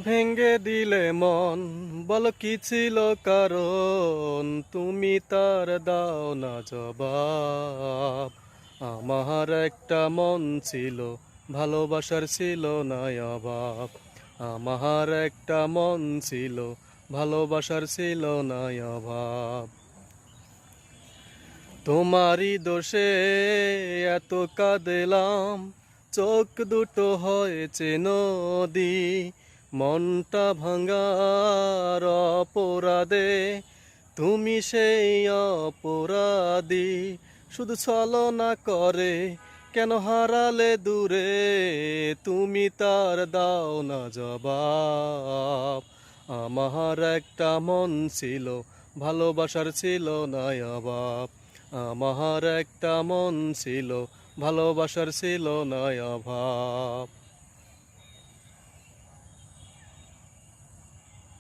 ভেঙ্গে দিলে মন, বলো কি ছিল কারণ, তুমি তার দাও না জবাব। আমার একটা মন ছিল, ভালোবাসার ছিল না অভাব। আমার একটা মন ছিল, ভালোবাসার ছিল না অভাব। তোমারই দোষে এত কাঁদলাম, চোখ দুটো হয়েছে নদী। মনটা ভাঙার অপরাধে তুমি সেই অপরাধী। শুধু ছলনা করে কেন হারালে দূরে, তুমি তার দাও না জবাব। আমার একটা মন ছিল, ভালোবাসার ছিল না অভাব। আমার একটা মন ছিল, ভালোবাসার ছিল না অভাব।